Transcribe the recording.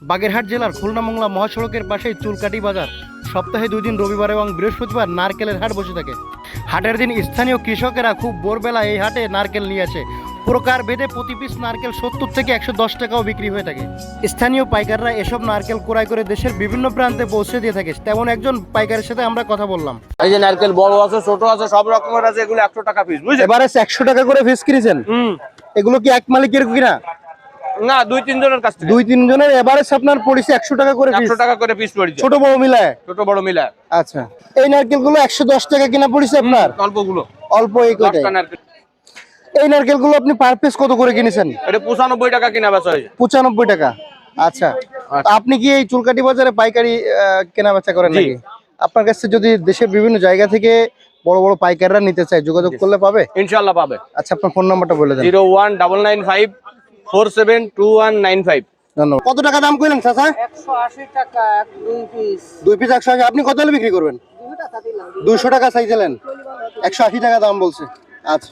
বাগেরহাট জেলার খুলনা মোংলা মহাসড়কের পাশেই চুলকাটি বাজার। সপ্তাহে 2 দিন রবিবার এবং বৃহস্পতিবার নারকেলের হাট বসে থাকে। হাটের দিন স্থানীয় কৃষকেরা খুব ভোরবেলা এই হাটে নারকেল নিয়ে আসে। প্রকার ভেদে প্রতি পিস নারকেল 70 থেকে 110 টাকাও বিক্রি হয়ে থাকে। স্থানীয় পাইকাররা এসব নারকেল ক্রয় করে দেশের বিভিন্ন প্রান্তে পৌঁছে দিয়ে থাকে। তেমন একজন পাইকারের সাথে আমরা কথা বললাম। এই যে নারকেল বড় আছে, ছোট আছে, সব রকমের আছে। এগুলো 100 টাকা পিস, বুঝছেন? এবারে 100 টাকা করে পিস কিনেছেন। এগুলো কি এক মালিকের কিনা? না, 2-3 জনের কাছ থেকে। 2-3 জনের এভারেজ আপনার পড়েছে 100 টাকা করে পিস। 100 টাকা করে পিস পড়ছে, ছোট বড় মিলায়। ছোট বড় মিলা। আচ্ছা, এই নারকেলগুলো 110 টাকা কিনা পড়েছে আপনার? অল্পগুলো, অল্প এই কয়টাই। 10টা নারকেল। এই নারকেলগুলো আপনি পার পিস কত করে কিনেছেন? এটা 95 টাকা কিনা বেচা হয়েছে। 95 টাকা। আচ্ছা, তা আপনি কি এই চুলকাটি বাজারে পাইকারি কেনা বেচা করেন জি। নাকি? আপনার কাছে যদি দেশের বিভিন্ন জায়গা থেকে বড় বড় পাইকাররা নিতে চায়, যোগাযোগ করলে পাবে? ইনশাআল্লাহ পাবে। আচ্ছা, আপনার ফোন নাম্বারটা বলে দেন। 01995472195। ধন্যবাদ। কত টাকা দাম কইলেন চাচা? 180 টাকা 2 পিস। 2 পিস 180। আপনি কত হলে বিক্রি করবেন? 200 টাকা চাইছিলেন, 180 টাকা দাম বলছে। আচ্ছা।